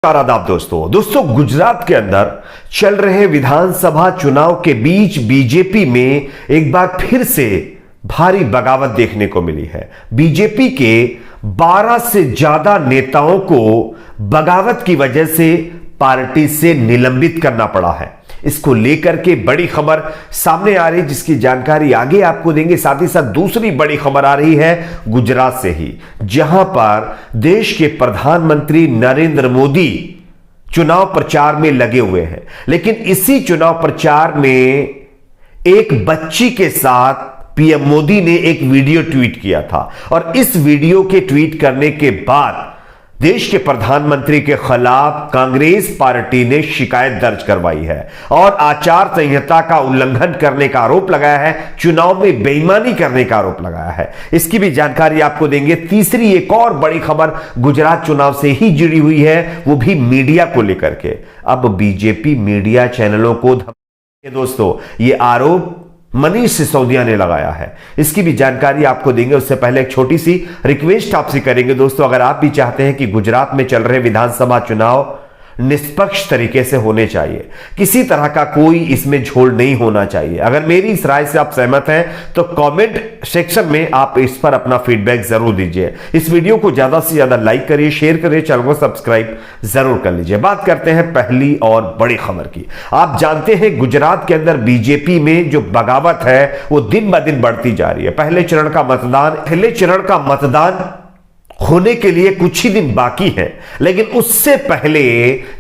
आदाब दोस्तों गुजरात के अंदर चल रहे विधानसभा चुनाव के बीच बीजेपी में एक बार फिर से भारी बगावत देखने को मिली है। बीजेपी के 12 से ज्यादा नेताओं को बगावत की वजह से पार्टी से निलंबित करना पड़ा है। इसको लेकर के बड़ी खबर सामने आ रही, जिसकी जानकारी आगे आपको देंगे। साथ ही साथ दूसरी बड़ी खबर आ रही है गुजरात से ही, जहां पर देश के प्रधानमंत्री नरेंद्र मोदी चुनाव प्रचार में लगे हुए हैं। लेकिन इसी चुनाव प्रचार में एक बच्ची के साथ पीएम मोदी ने एक वीडियो ट्वीट किया था और इस वीडियो के ट्वीट करने के बाद देश के प्रधानमंत्री के खिलाफ कांग्रेस पार्टी ने शिकायत दर्ज करवाई है और आचार संहिता का उल्लंघन करने का आरोप लगाया है, चुनाव में बेईमानी करने का आरोप लगाया है। इसकी भी जानकारी आपको देंगे। तीसरी एक और बड़ी खबर गुजरात चुनाव से ही जुड़ी हुई है, वो भी मीडिया को लेकर के। अब बीजेपी मीडिया चैनलों को दोस्तों ये आरोप मनीष सिसोदिया ने लगाया है, इसकी भी जानकारी आपको देंगे। उससे पहले एक छोटी सी रिक्वेस्ट आपसे करेंगे दोस्तों, अगर आप भी चाहते हैं कि गुजरात में चल रहे विधानसभा चुनाव निष्पक्ष तरीके से होने चाहिए, किसी तरह का कोई इसमें झोल नहीं होना चाहिए, अगर मेरी इस राय से आप सहमत हैं तो कमेंट सेक्शन में आप इस पर अपना फीडबैक जरूर दीजिए। इस वीडियो को ज्यादा से ज्यादा लाइक करिए, शेयर करिए, चैनल को सब्सक्राइब जरूर कर लीजिए। बात करते हैं पहली और बड़ी खबर की। आप जानते हैं गुजरात के अंदर बीजेपी में जो बगावत है वो दिन ब दिन बढ़ती जा रही है। पहले चरण का मतदान होने के लिए कुछ ही दिन बाकी है, लेकिन उससे पहले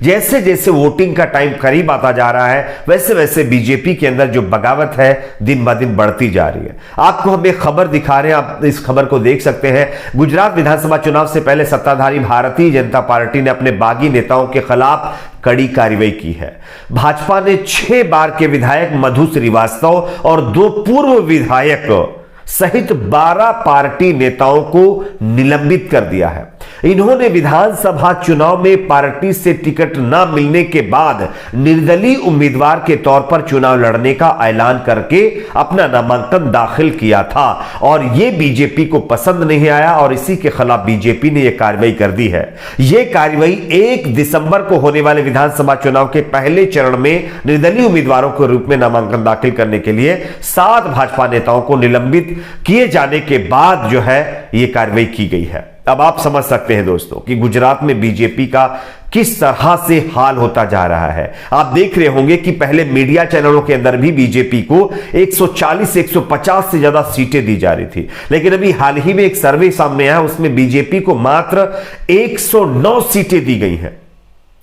जैसे जैसे वोटिंग का टाइम करीब आता जा रहा है वैसे वैसे बीजेपी के अंदर जो बगावत है दिन ब दिन बढ़ती जा रही है। आपको हम एक खबर दिखा रहे हैं, आप इस खबर को देख सकते हैं। गुजरात विधानसभा चुनाव से पहले सत्ताधारी भारतीय जनता पार्टी ने अपने बागी नेताओं के खिलाफ कड़ी कार्रवाई की है। भाजपा ने 6 बार के विधायक मधु श्रीवास्तव और 2 पूर्व विधायक सहित 12 पार्टी नेताओं को निलंबित कर दिया है। इन्होंने विधानसभा चुनाव में पार्टी से टिकट न मिलने के बाद निर्दलीय उम्मीदवार के तौर पर चुनाव लड़ने का ऐलान करके अपना नामांकन दाखिल किया था और यह बीजेपी को पसंद नहीं आया और इसी के खिलाफ बीजेपी ने यह कार्रवाई कर दी है। यह कार्रवाई 1 दिसंबर को होने वाले विधानसभा चुनाव के पहले चरण में निर्दलीय उम्मीदवारों के रूप में नामांकन दाखिल करने के लिए 7 भाजपा नेताओं को निलंबित किए जाने के बाद जो है यह कार्रवाई की गई है। अब आप समझ सकते हैं दोस्तों कि गुजरात में बीजेपी का किस तरह से हाल होता जा रहा है। आप देख रहे होंगे कि पहले मीडिया चैनलों के अंदर भी बीजेपी को 140 से 150 से ज्यादा सीटें दी जा रही थी, लेकिन अभी हाल ही में एक सर्वे सामने आया, उसमें बीजेपी को मात्र 109 सीटें दी गई हैं।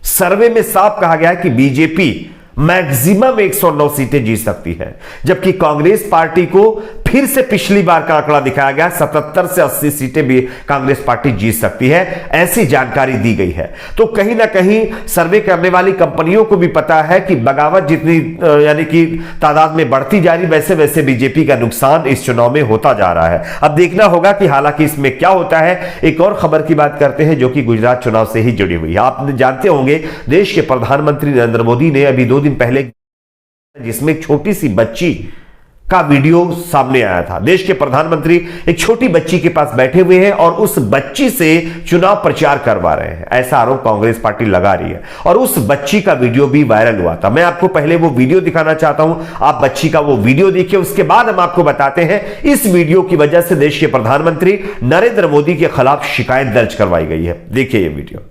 सर्वे में साफ कहा गया है कि बीजेपी मैक्सिमम 109 सीटें जीत सकती है, जबकि कांग्रेस पार्टी को फिर से पिछली बार का आंकड़ा दिखाया गया 77 से 80 सीटें भी कांग्रेस पार्टी जीत सकती है, ऐसी जानकारी दी गई है। तो कहीं ना कहीं सर्वे करने वाली कंपनियों को भी पता है कि बगावत जितनी यानी कि तादाद में बढ़ती जा रही, वैसे वैसे बीजेपी का नुकसान इस चुनाव में होता जा रहा है। अब देखना होगा कि हालांकि इसमें क्या होता है। एक और खबर की बात करते हैं जो कि गुजरात चुनाव से ही जुड़ी हुई है। आप जानते होंगे देश के प्रधानमंत्री नरेंद्र मोदी ने अभी 2 दिन पहले, जिसमें एक छोटी सी बच्ची का वीडियो सामने आया था। देश के प्रधानमंत्री एक छोटी बच्ची के पास बैठे हुए हैं और उस बच्ची से चुनाव प्रचार करवा रहे हैं, ऐसा आरोप कांग्रेस पार्टी लगा रही है और उस बच्ची का वीडियो भी वायरल हुआ था। मैं आपको पहले वो वीडियो दिखाना चाहता हूं, आप बच्ची का वो वीडियो देखिए, उसके बाद हम आपको बताते हैं इस वीडियो की वजह से देश के प्रधानमंत्री नरेंद्र मोदी के खिलाफ शिकायत दर्ज करवाई गई है। देखिए ये वीडियो।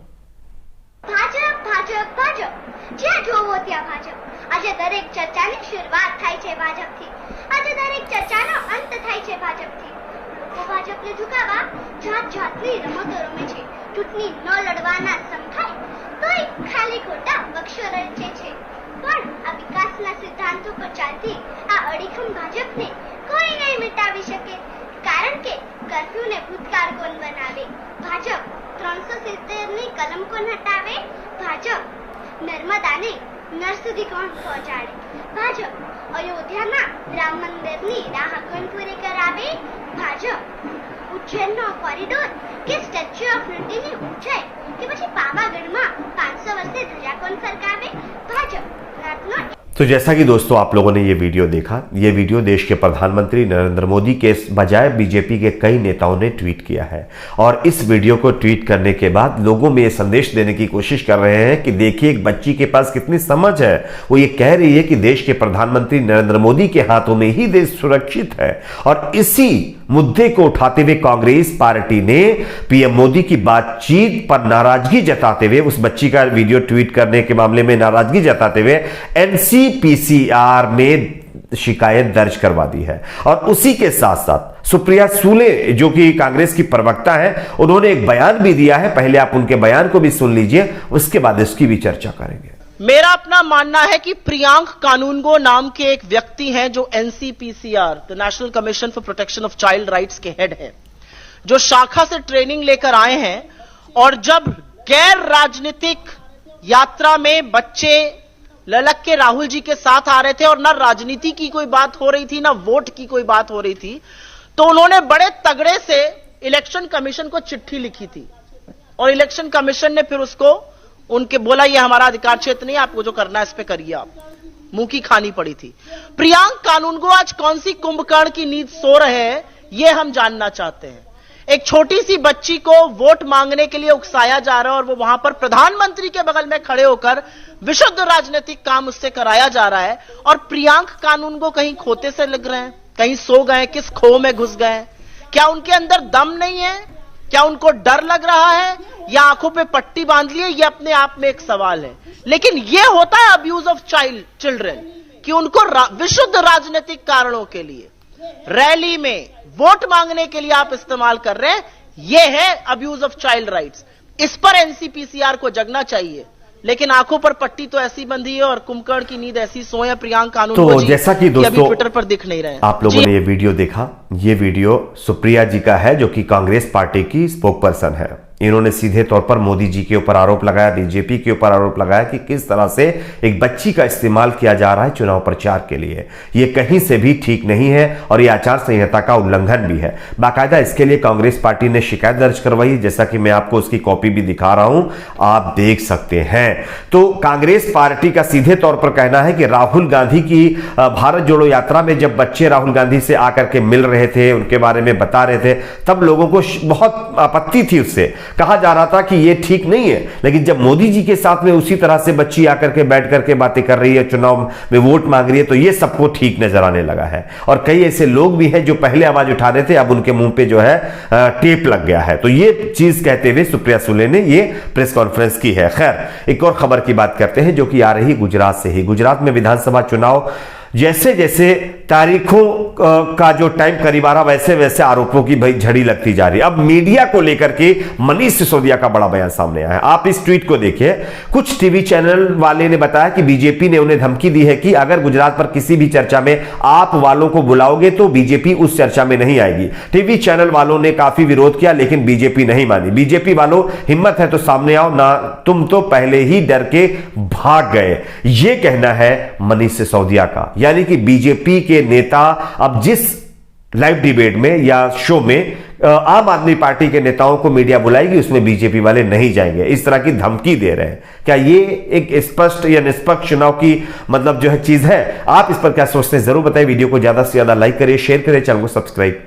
આજે દરેક ચર્ચાની શરૂઆત થાય છે ભાજપથી, આજે દરેક ચર્ચાનો અંત થાય છે ભાજપથી। લોકો ભાજપને ઝુકાવવા જાત જાતની રમતો રમે છે, ચૂંટણી ન લડવાના સમખાય તોય ખાલી ખોટા બક્ષો રચે છે। પણ આ વિકાસના સિદ્ધાંતો પર ચાલતી આ અડીખમ ભાજપને કોઈ નહીં મિટાવી શકે, કારણ કે કર્ફ્યુને ભૂતકાળ કોણ બનાવે? ભાજપ 370ની કલમ કોણ હટાવે? ભાજપ નર્મદાને નર સુધી કોણ પહોંચાડે? ભાજપ અયોધ્યામાં રામ મંદિરની રાહ કોણ પૂરી કરાવે? ભાજપ ઉજ્જૈનનો કોરિડોર કે સ્ટેચ્યુ ઓફ યુનિટીની ઊંચાઈ કે પછી પાવાગઢમાં 500 વર્ષે ધજા કોણ ફરકાવે? ભાજપ રાતનો तो जैसा कि दोस्तों आप लोगों ने ये वीडियो देखा, ये वीडियो देश के प्रधानमंत्री नरेंद्र मोदी के बजाय बीजेपी के कई नेताओं ने ट्वीट किया है और इस वीडियो को ट्वीट करने के बाद लोगों में ये संदेश देने की कोशिश कर रहे हैं कि देखिए एक बच्ची के पास कितनी समझ है। वो ये कह रही है कि देश के प्रधानमंत्री नरेंद्र मोदी के हाथों में ही देश सुरक्षित है और इसी मुद्दे को उठाते हुए कांग्रेस पार्टी ने पीएम मोदी की बातचीत पर नाराजगी जताते हुए, उस बच्ची का वीडियो ट्वीट करने के मामले में नाराजगी जताते हुए एनसीपीसीआर में शिकायत दर्ज करवा दी है। और उसी के साथ साथ सुप्रिया सूले जो कि कांग्रेस की प्रवक्ता है, उन्होंने एक बयान भी दिया है। पहले आप उनके बयान को भी सुन लीजिए, उसके बाद इसकी भी चर्चा करेंगे। मेरा अपना मानना है कि प्रियांक कानूनगो नाम के एक व्यक्ति हैं जो NCPCR, the national commission for protection of child rights के हेड हैं, जो शाखा से ट्रेनिंग लेकर आए हैं और जब गैर राजनीतिक यात्रा में बच्चे ललक के राहुल जी के साथ आ रहे थे और ना राजनीति की कोई बात हो रही थी ना वोट की कोई बात हो रही थी, तो उन्होंने बड़े तगड़े से इलेक्शन कमीशन को चिट्ठी लिखी थी और इलेक्शन कमीशन ने फिर उसको उनके बोला ये हमारा अधिकार क्षेत्र नहीं, आपको जो करना है इस पे करिए। आप मुंह की खानी पड़ी थी। प्रियांक कानूनगो आज कौन सी कुंभकर्ण की नींद सो रहे हैं, ये हम जानना चाहते हैं। एक छोटी सी बच्ची को वोट मांगने के लिए उकसाया जा रहा है और वो वहां पर प्रधानमंत्री के बगल में खड़े होकर विशुद्ध राजनीतिक काम उससे कराया जा रहा है और प्रियांक कानूनगो कहीं खोते से लग रहे हैं, कहीं सो गए, किस खो में घुस गए। क्या उनके अंदर दम नहीं है? क्या उनको डर लग रहा है या आंखों पे पट्टी बांध ली है? ये अपने आप में एक सवाल है। लेकिन ये होता है अब्यूज ऑफ चिल्ड्रन कि उनको विशुद्ध राजनीतिक कारणों के लिए रैली में वोट मांगने के लिए आप इस्तेमाल कर रहे हैं। यह है अब्यूज ऑफ चाइल्ड राइट्स। इस पर एनसीपीसीआर को जगना चाहिए, लेकिन आंखों पर पट्टी तो ऐसी बंधी है और कुंभकर्ण की नींद ऐसी सोए प्रियांक कानूनगो तो जैसा कि दोस्तों ट्विटर पर दिख नहीं रहे। आप लोगों ने ये वीडियो देखा, ये वीडियो सुप्रिया जी का है जो कि कांग्रेस पार्टी की स्पोकपर्सन है। इन्होंने सीधे तौर पर मोदी जी के ऊपर आरोप लगाया, बीजेपी के ऊपर आरोप लगाया कि किस तरह से एक बच्ची का इस्तेमाल किया जा रहा है चुनाव प्रचार के लिए। ये कहीं से भी ठीक नहीं है और ये आचार संहिता का उल्लंघन भी है। बाकायदा इसके लिए कांग्रेस पार्टी ने शिकायत दर्ज करवाई, जैसा कि मैं आपको उसकी कॉपी भी दिखा रहा हूं, आप देख सकते हैं। तो कांग्रेस पार्टी का सीधे तौर पर कहना है कि राहुल गांधी की भारत जोड़ो यात्रा में जब बच्चे राहुल गांधी से आकर के मिल रहे थे, उनके बारे में बता रहे थे, तब लोगों को बहुत आपत्ति थी। उससे कहा जा रहा था कि यह ठीक नहीं है। लेकिन जब मोदी जी के साथ में उसी तरह से बच्ची आकर के बैठ करके बातें कर रही है, चुनाव में वोट मांग रही है, तो यह सबको ठीक नजर आने लगा है। और कई ऐसे लोग भी हैं जो पहले आवाज उठा रहे थे, अब उनके मुंह पे जो है टेप लग गया है। तो ये चीज कहते हुए सुप्रिया सूले ने ये प्रेस कॉन्फ्रेंस की है। खैर, एक और खबर की बात करते हैं जो कि आ रही गुजरात से ही। गुजरात में विधानसभा चुनाव जैसे जैसे तारीखों का जो टाइम करीब आ रहा, वैसे वैसे आरोपों की भाई झड़ी लगती जा रही है। अब मीडिया को लेकर के मनीष सिसोदिया का बड़ा बयान सामने आया है। आप इस ट्वीट को देखिए। कुछ टीवी चैनल वाले ने बताया कि बीजेपी ने उन्हें धमकी दी है कि अगर गुजरात पर किसी भी चर्चा में आप वालों को बुलाओगे तो बीजेपी उस चर्चा में नहीं आएगी। टीवी चैनल वालों ने काफी विरोध किया, लेकिन बीजेपी नहीं मानी। बीजेपी वालों, हिम्मत है तो सामने आओ, ना तुम तो पहले ही डर के भाग गए, ये कहना है मनीष सिसोदिया का। यानी कि बीजेपी के नेता अब जिस लाइव डिबेट में या शो में आम आदमी पार्टी के नेताओं को मीडिया बुलाएगी, उसमें बीजेपी वाले नहीं जाएंगे, इस तरह की धमकी दे रहे हैं। क्या ये एक स्पष्ट या निष्पक्ष चुनाव की मतलब जो है चीज है? आप इस पर क्या सोचते हैं जरूर बताइए। वीडियो को ज्यादा से ज्यादा लाइक करिए, शेयर करिए, चैनल को सब्सक्राइब